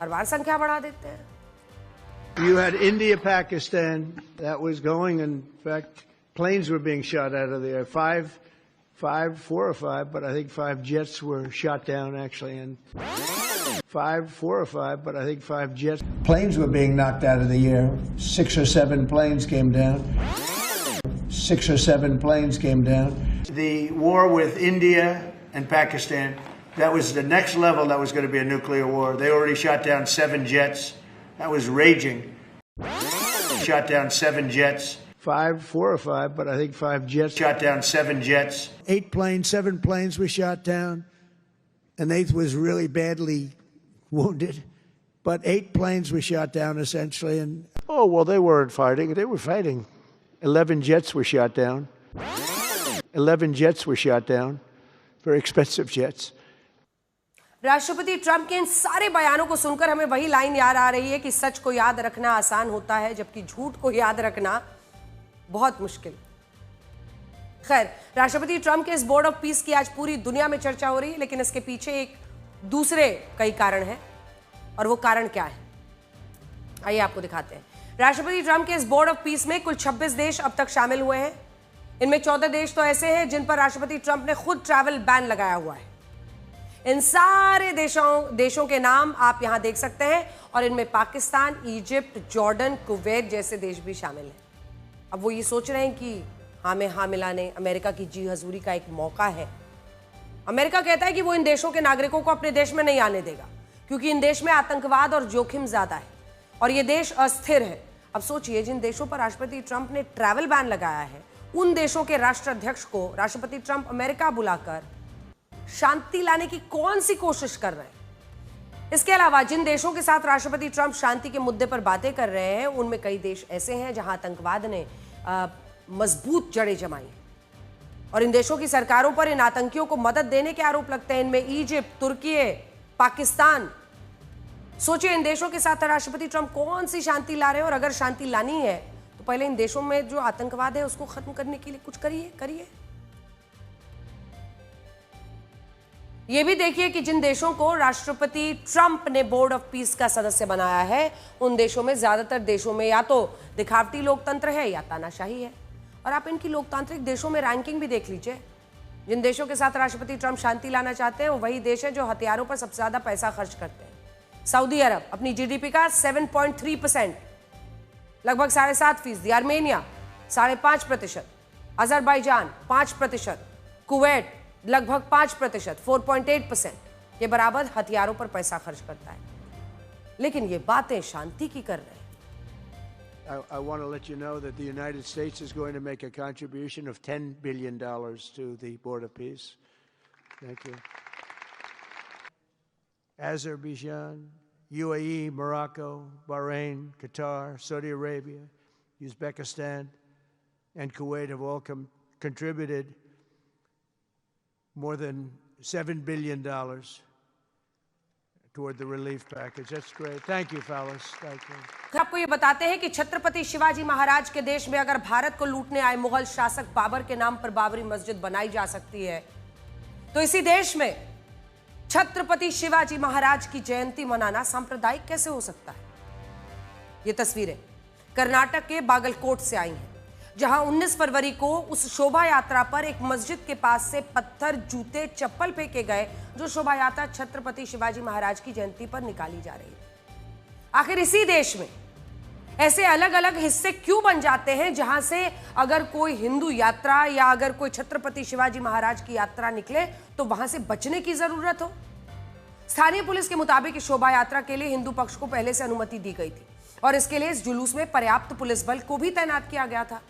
हर बार संख्या बढ़ा देते हैं। You had India, Pakistan, that was going. In fact, planes were being shot out of the air. 4 or 5, but I think 5 jets were shot down actually. And 4 or 5, but I think 5 jets. Planes were being knocked out of the air. 6 or 7 planes came down. 6 or 7 planes came down. The war with India and Pakistan, that was the next level. That was going to be a nuclear war. They already shot down 7 jets. That was raging. Shot down 7 jets. 4 or 5, but I think 5 jets. Shot down 7 jets. 8 planes, 7 planes were shot down. An 8th was really badly wounded. But 8 planes were shot down essentially. And oh, well, they weren't fighting. They were fighting. 11 jets were shot down. 11 jets were shot down. Very expensive jets. राष्ट्रपति ट्रंप के इन सारे बयानों को सुनकर हमें वही लाइन याद आ रही है कि सच को याद रखना आसान होता है, जबकि झूठ को याद रखना बहुत मुश्किल। खैर, राष्ट्रपति ट्रंप के इस बोर्ड ऑफ पीस की आज पूरी दुनिया में चर्चा हो रही है, लेकिन इसके पीछे एक दूसरे कई कारण हैं। और वो कारण क्या है, आइए आपको दिखाते हैं। राष्ट्रपति ट्रंप के इस बोर्ड ऑफ पीस में कुल 26 देश अब तक शामिल हुए हैं। इनमें 14 देश तो ऐसे हैं जिन पर राष्ट्रपति ट्रंप ने खुद ट्रैवल बैन लगाया हुआ है। इन सारे देशों के नाम आप यहां देख सकते हैं और इनमें पाकिस्तान, इजिप्ट, जॉर्डन, कुवैत जैसे देश भी शामिल हैं। अब वो ये सोच रहे हैं कि हाँ में हाँ मिलाने अमेरिका की जी हजूरी का एक मौका है। अमेरिका कहता है कि वो इन देशों के नागरिकों को अपने देश में नहीं आने देगा, क्योंकि इन देश में आतंकवाद और जोखिम ज्यादा है और ये देश अस्थिर है। अब सोचिए, जिन देशों पर राष्ट्रपति ट्रंप ने ट्रैवल बैन लगाया है, उन देशों के राष्ट्राध्यक्ष को राष्ट्रपति ट्रंप अमेरिका बुलाकर शांति लाने की कौन सी कोशिश कर रहे हैं। इसके अलावा जिन देशों के साथ राष्ट्रपति ट्रंप शांति के मुद्दे पर बातें कर रहे हैं, उनमें कई देश ऐसे हैं जहां आतंकवाद ने मजबूत जड़ें जमाई हैं और इन देशों की सरकारों पर इन आतंकियों को मदद देने के आरोप लगते हैं। इनमें इजिप्ट, तुर्की, पाकिस्तान। सोचिए, इन देशों के साथ राष्ट्रपति ट्रंप कौन सी शांति ला रहे हैं, और अगर शांति लानी है तो पहले इन देशों में जो आतंकवाद है उसको खत्म करने के लिए कुछ करिए। ये भी देखिए कि जिन देशों को राष्ट्रपति ट्रंप ने बोर्ड ऑफ पीस का सदस्य बनाया है, उन देशों में ज्यादातर देशों में या तो दिखावटी लोकतंत्र है या तानाशाही है। और आप इनकी लोकतांत्रिक देशों में रैंकिंग भी देख लीजिए। जिन देशों के साथ राष्ट्रपति ट्रंप शांति लाना चाहते हैं, वो वही देश है जो हथियारों पर सबसे ज्यादा पैसा खर्च करते हैं। सऊदी अरब अपनी जीडीपी का 7.3%, लगभग 7.5%। आर्मेनिया 5.5%, अजरबैजान 5%, कुवैत लगभग 5%, 4.8% के बराबर हथियारों पर पैसा खर्च करता है। लेकिन ये बातें शांति की कर रहे हैं। I want to let you know that the United States is going to make a contribution of $10 billion to the Board of Peace. Thank you. Azerbaijan, UAE, Morocco, Bahrain, Qatar, Saudi Arabia, Uzbekistan, and Kuwait have all contributed more than $7 billion toward the relief package. That's great. Thank you, fellas. Thank you. आपको ये बताते हैं कि छत्रपति शिवाजी महाराज के देश में अगर भारत को लूटने आए मुगल शासक बाबर के नाम पर बाबरी मस्जिद बनाई जा सकती है, तो इसी देश में छत्रपति शिवाजी महाराज की जयंती मनाना सांप्रदायिक कैसे हो सकता है? ये तस्वीरें कर्नाटक के बागलकोट से आई हैं, जहां 19 फरवरी को उस शोभा यात्रा पर एक मस्जिद के पास से पत्थर, जूते, चप्पल फेंके गए, जो शोभा यात्रा छत्रपति शिवाजी महाराज की जयंती पर निकाली जा रही है। आखिर इसी देश में ऐसे अलग अलग हिस्से क्यों बन जाते हैं, जहां से अगर कोई हिंदू यात्रा या अगर कोई छत्रपति शिवाजी महाराज की यात्रा निकले तो वहां से बचने की जरूरत हो? स्थानीय पुलिस के मुताबिक इस शोभा यात्रा के लिए हिंदू पक्ष को पहले से अनुमति दी गई थी और इसके लिए इस जुलूस में पर्याप्त पुलिस बल को भी तैनात किया गया था।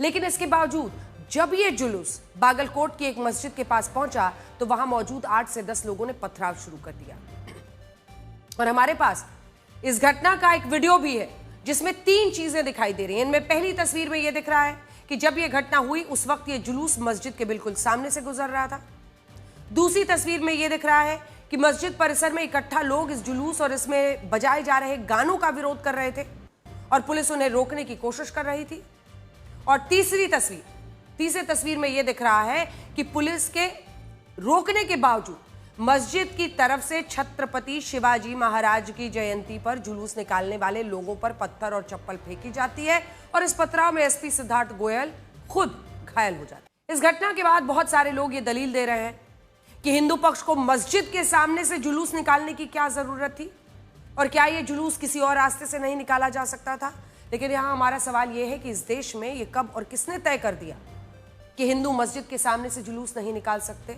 लेकिन इसके बावजूद जब यह जुलूस बागलकोट की एक मस्जिद के पास पहुंचा तो वहां मौजूद 8 से 10 लोगों ने पथराव शुरू कर दिया। और हमारे पास इस घटना का एक वीडियो भी है जिसमें 3 चीजें दिखाई दे रही हैं। इनमें पहली तस्वीर में यह दिख रहा है कि जब यह घटना हुई उस वक्त यह जुलूस मस्जिद के बिल्कुल सामने से गुजर रहा था। दूसरी तस्वीर में यह दिख रहा है कि मस्जिद परिसर में इकट्ठा लोग इस जुलूस और इसमें बजाए जा रहे गानों का विरोध कर रहे थे और पुलिस उन्हें रोकने की कोशिश कर रही थी। और तीसरी तस्वीर में यह दिख रहा है कि पुलिस के रोकने के बावजूद मस्जिद की तरफ से छत्रपति शिवाजी महाराज की जयंती पर जुलूस निकालने वाले लोगों पर पत्थर और चप्पल फेंकी जाती है और इस पथराव में एसपी सिद्धार्थ गोयल खुद घायल हो जाते हैं। इस घटना के बाद बहुत सारे लोग ये दलील दे रहे हैं कि हिंदू पक्ष को मस्जिद के सामने से जुलूस निकालने की क्या जरूरत थी और क्या यह जुलूस किसी और रास्ते से नहीं निकाला जा सकता था। लेकिन यहां हमारा सवाल यह है कि इस देश में यह कब और किसने तय कर दिया कि हिंदू मस्जिद के सामने से जुलूस नहीं निकाल सकते?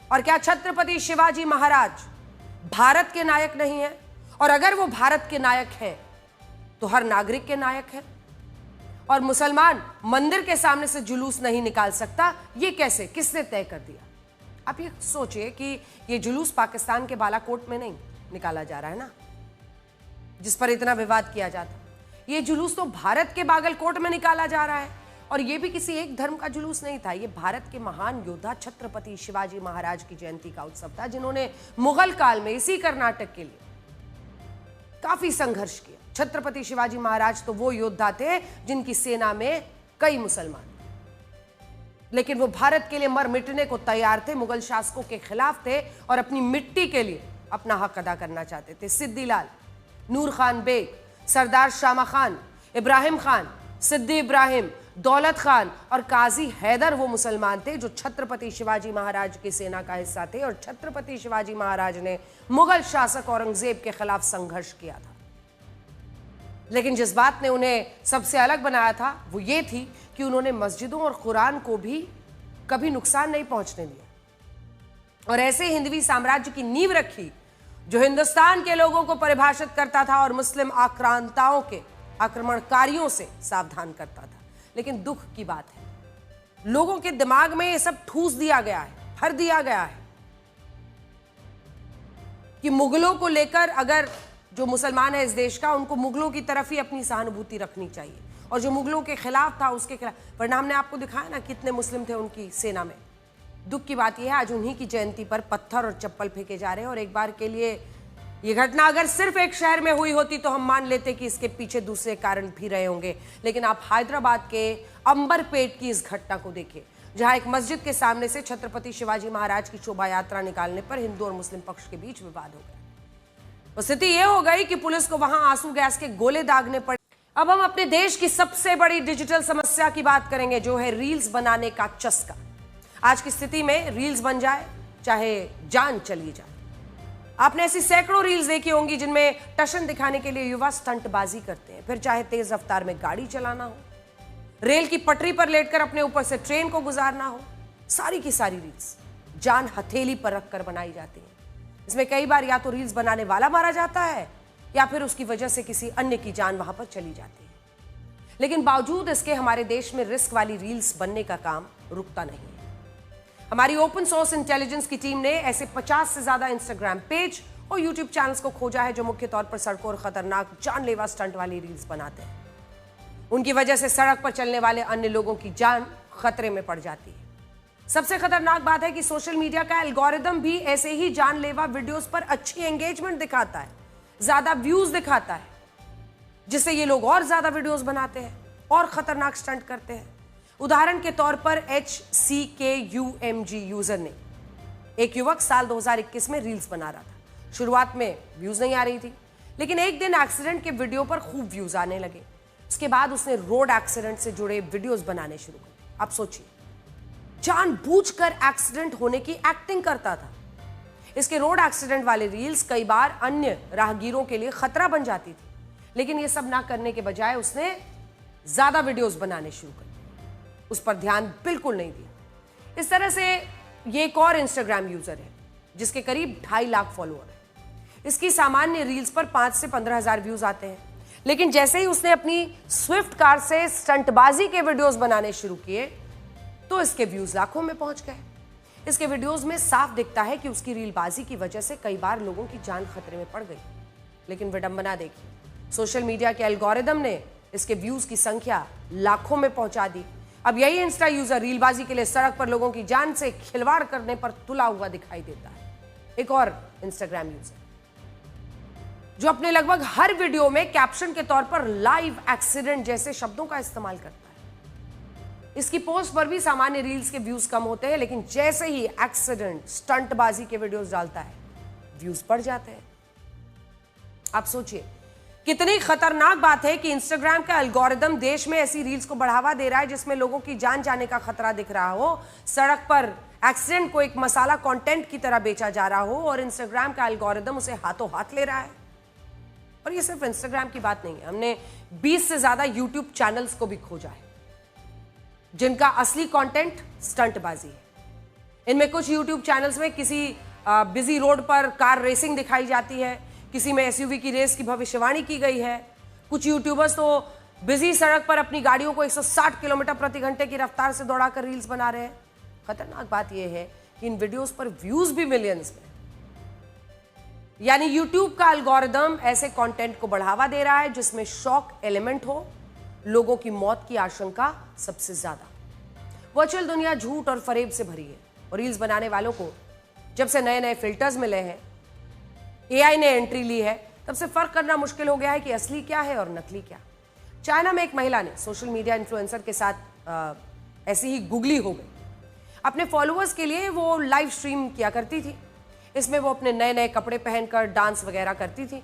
और क्या छत्रपति शिवाजी महाराज भारत के नायक नहीं है? और अगर वो भारत के नायक हैं तो हर नागरिक के नायक हैं और मुसलमान मंदिर के सामने से जुलूस नहीं निकाल सकता, ये कैसे, किसने तय कर दिया? आप ये सोचिए कि ये जुलूस पाकिस्तान के बालाकोट में नहीं निकाला जा रहा है ना, जिस पर इतना विवाद किया जाता। ये जुलूस तो भारत के बागलकोट में निकाला जा रहा है और ये भी किसी एक धर्म का जुलूस नहीं था। ये भारत के महान योद्धा छत्रपति शिवाजी महाराज की जयंती का उत्सव था, जिन्होंने मुगल काल में इसी कर्नाटक के लिए काफी संघर्ष किया। छत्रपति शिवाजी महाराज तो वो योद्धा थे जिनकी सेना में कई मुसलमान, लेकिन वो भारत के लिए मर मिटने को तैयार थे, मुगल शासकों के खिलाफ थे और अपनी मिट्टी के लिए अपना हक अदा करना चाहते थे। सिद्दी लाल, नूर खान बेग, सरदार शामा खान, इब्राहिम खान, सिद्दी इब्राहिम, दौलत खान और काजी हैदर वो मुसलमान थे जो छत्रपति शिवाजी महाराज की सेना का हिस्सा थे और छत्रपति शिवाजी महाराज ने मुगल शासक औरंगजेब के खिलाफ संघर्ष किया था। लेकिन जिस बात ने उन्हें सबसे अलग बनाया था वो ये थी कि उन्होंने मस्जिदों और कुरान को भी कभी नुकसान नहीं पहुंचने दिया और ऐसे हिंदवी साम्राज्य की नींव रखी जो हिंदुस्तान के लोगों को परिभाषित करता था और मुस्लिम आक्रांताओं के, आक्रमणकारियों से सावधान करता था। लेकिन दुख की बात है, लोगों के दिमाग में ये सब ठूस दिया गया है, भर दिया गया है कि मुगलों को लेकर, अगर जो मुसलमान है इस देश का, उनको मुगलों की तरफ ही अपनी सहानुभूति रखनी चाहिए और जो मुगलों के खिलाफ था उसके खिलाफ। वरना हमने आपको दिखाया ना कितने मुस्लिम थे उनकी सेना में। दुख की बात यह है आज उन्हीं की जयंती पर पत्थर और चप्पल फेंके जा रहे हैं और एक बार के लिए ये घटना अगर सिर्फ एक शहर में हुई होती तो हम मान लेते कि इसके पीछे दूसरे कारण भी रहे होंगे। लेकिन आप हैदराबाद के अंबरपेट की इस घटना को देखिए जहां एक मस्जिद के सामने से छत्रपति शिवाजी महाराज की शोभा यात्रा निकालने पर हिंदू और मुस्लिम पक्ष के बीच विवाद हो गया। स्थिति यह हो गई कि पुलिस को वहां आंसू गैस के गोले दागने पड़े। अब हम अपने देश की सबसे बड़ी डिजिटल समस्या की बात करेंगे, जो है रील्स बनाने का चस्का। आज की स्थिति में रील्स बन जाए चाहे जान चली जाए। आपने ऐसी सैकड़ों रील्स देखी होंगी जिनमें टशन दिखाने के लिए युवा स्टंटबाजी करते हैं, फिर चाहे तेज रफ्तार में गाड़ी चलाना हो, रेल की पटरी पर लेटकर अपने ऊपर से ट्रेन को गुजारना हो, सारी की सारी रील्स जान हथेली पर रखकर बनाई जाती हैं। इसमें कई बार या तो रील्स बनाने वाला मारा जाता है या फिर उसकी वजह से किसी अन्य की जान वहां पर चली जाती है। लेकिन बावजूद इसके हमारे देश में रिस्क वाली रील्स बनने का काम रुकता नहीं है। हमारी ओपन सोर्स इंटेलिजेंस की टीम ने ऐसे 50 से ज्यादा इंस्टाग्राम पेज और यूट्यूब चैनल्स को खोजा है जो मुख्य तौर पर सड़कों और खतरनाक जानलेवा स्टंट वाली रील्स बनाते हैं। उनकी वजह से सड़क पर चलने वाले अन्य लोगों की जान खतरे में पड़ जाती है। सबसे खतरनाक बात है कि सोशल मीडिया का एल्गोरिदम भी ऐसे ही जानलेवा वीडियोस पर अच्छी एंगेजमेंट दिखाता है, ज्यादा व्यूज दिखाता है, जिससे ये लोग और ज्यादा वीडियोस बनाते हैं और खतरनाक स्टंट करते हैं। उदाहरण के तौर पर HCKUMG यूजर ने, एक युवक साल 2021 में रील्स बना रहा था। शुरुआत में व्यूज नहीं आ रही थी, लेकिन एक दिन एक्सीडेंट के वीडियो पर खूब व्यूज आने लगे। उसके बाद उसने रोड एक्सीडेंट से जुड़े वीडियोस बनाने शुरू कर। आप सोचिए, जानबूझकर एक्सीडेंट होने की एक्टिंग करता था। इसके रोड एक्सीडेंट वाले रील्स कई बार अन्य राहगीरों के लिए खतरा बन जाती थी, लेकिन ये सब ना करने के बजाय उसने ज्यादा वीडियोस बनाने शुरू कर दिए। उस पर ध्यान बिल्कुल नहीं दिया। इस तरह से ये एक और इंस्टाग्राम यूजर है जिसके करीब 2.5 लाख फॉलोअर है। इसकी सामान्य रील्स पर 5 से 15 हजार व्यूज आते हैं, लेकिन जैसे ही उसने अपनी स्विफ्ट कार से स्टंटबाजी के वीडियोस बनाने शुरू किए तो इसके व्यूज लाखों में पहुंच गए। इसके वीडियोस में साफ दिखता है कि उसकी रीलबाजी की वजह से कई बार लोगों की जान खतरे में पड़ गई। लेकिन विडंबना देखिए, सोशल मीडिया के एल्गोरिदम ने इसके व्यूज की संख्या लाखों में पहुंचा दी। अब यही इंस्टा यूजर रीलबाजी के लिए सड़क पर लोगों की जान से खिलवाड़ करने पर तुला हुआ दिखाई देता है। एक और इंस्टाग्राम यूजर जो अपने लगभग हर वीडियो में कैप्शन के तौर पर लाइव एक्सीडेंट जैसे शब्दों का इस्तेमाल करता है। इसकी पोस्ट पर भी सामान्य रील्स के व्यूज कम होते हैं, लेकिन जैसे ही एक्सीडेंट स्टंटबाजी के वीडियोस डालता है व्यूज बढ़ जाते हैं। आप सोचिए कितनी खतरनाक बात है कि इंस्टाग्राम का एल्गोरिदम देश में ऐसी रील्स को बढ़ावा दे रहा है जिसमें लोगों की जान जाने का खतरा दिख रहा हो, सड़क पर एक्सीडेंट को एक मसाला कंटेंट की तरह बेचा जा रहा हो और इंस्टाग्राम का एल्गोरिदम उसे हाथों हाथ ले रहा है। और ये सिर्फ इंस्टाग्राम की बात नहीं है, हमने 20 से ज्यादा यूट्यूब चैनल्स को भी खोजा है जिनका असली कंटेंट स्टंटबाजी है। इनमें कुछ यूट्यूब चैनल्स में किसी बिजी रोड पर कार रेसिंग दिखाई जाती है, किसी में एसयूवी की रेस की भविष्यवाणी की गई है। कुछ यूट्यूबर्स तो बिजी सड़क पर अपनी गाड़ियों को 160 किलोमीटर प्रति घंटे की रफ्तार से दौड़ाकर रील्स बना रहे हैं। खतरनाक बात यह है कि इन वीडियोस पर व्यूज भी मिलियंस में, यानी यूट्यूब का एल्गोरिदम ऐसे कंटेंट को बढ़ावा दे रहा है जिसमें शॉक एलिमेंट हो, लोगों की मौत की आशंका सबसे ज्यादा। वर्चुअल दुनिया झूठ और फरेब से भरी है और रील्स बनाने वालों को जब से नए नए फिल्टर्स मिले हैं, एआई ने एंट्री ली है, तब से फर्क करना मुश्किल हो गया है कि असली क्या है और नकली क्या। चाइना में एक महिला ने सोशल मीडिया इन्फ्लुएंसर के साथ ऐसी ही गुगली हो गई। अपने फॉलोअर्स के लिए वो लाइव स्ट्रीम किया करती थी। इसमें वो अपने नए नए कपड़े पहनकर डांस वगैरह करती थी।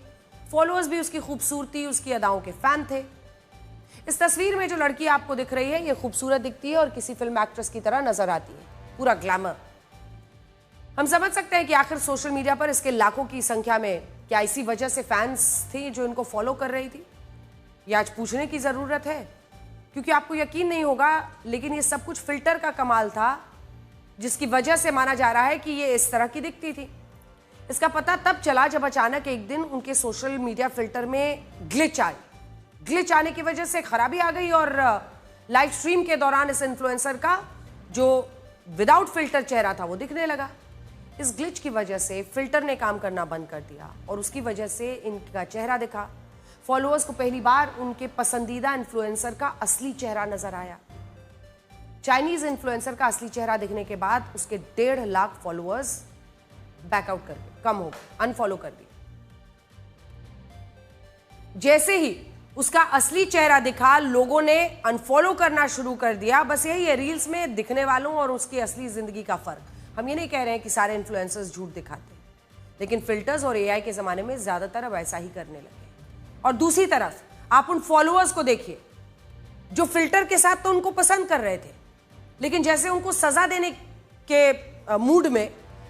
फॉलोअर्स भी उसकी खूबसूरती, उसकी अदाओं के फैन थे। इस तस्वीर में जो लड़की आपको दिख रही है ये खूबसूरत दिखती है और किसी फिल्म एक्ट्रेस की तरह नजर आती है, पूरा ग्लैमर। हम समझ सकते हैं कि आखिर सोशल मीडिया पर इसके लाखों की संख्या में क्या इसी वजह से फैंस थी जो इनको फॉलो कर रही थी। ये आज पूछने की जरूरत है, क्योंकि आपको यकीन नहीं होगा लेकिन ये सब कुछ फिल्टर का कमाल था जिसकी वजह से माना जा रहा है कि ये इस तरह की दिखती थी। इसका पता तब चला जब अचानक एक दिन उनके सोशल मीडिया फिल्टर में ग्लिच आई। ग्लिच आने की वजह से खराबी आ गई और लाइव स्ट्रीम के दौरान इस इन्फ्लुएंसर का जो विदाउट फिल्टर चेहरा था वो दिखने लगा। इस ग्लिच की वजह से फिल्टर ने काम करना बंद कर दिया और उसकी वजह से इनका चेहरा दिखा। फॉलोअर्स को पहली बार उनके पसंदीदा इन्फ्लुएंसर का असली चेहरा नजर आया। चाइनीज इन्फ्लुएंसर का असली चेहरा दिखने के बाद उसके 1.5 लाख फॉलोअर्स बैकआउट कर गए, कम हो गए, अनफॉलो कर दिए। जैसे ही उसका असली चेहरा दिखा, लोगों ने अनफॉलो करना शुरू कर दिया। बस यही है रील्स में दिखने वालों और उसकी असली जिंदगी का फर्क। हम ये नहीं कह रहे हैं कि सारे इन्फ्लुएंसर्स झूठ दिखाते हैं, लेकिन फिल्टर्स और एआई के ज़माने में ज़्यादातर अब ऐसा ही करने लगे। और दूसरी तरफ आप उन फॉलोअर्स को देखिए जो फिल्टर के साथ तो उनको पसंद कर रहे थे, लेकिन जैसे उनको सजा देने के मूड में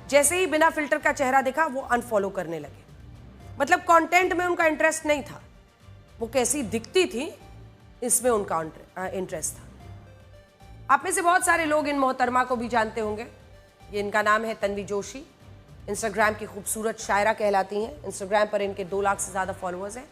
जैसे ही बिना फिल्टर का चेहरा दिखा वो अनफॉलो करने लगे। मतलब कंटेंट में उनका इंटरेस्ट नहीं था, वो कैसी दिखती थी इसमें उनका इंटरेस्ट था। आप में से बहुत सारे लोग इन मोहतरमा को भी जानते होंगे। ये इनका नाम है तन्वी जोशी। इंस्टाग्राम की खूबसूरत शायरा कहलाती हैं। इंस्टाग्राम पर इनके 2 लाख से ज़्यादा फॉलोअर्स हैं।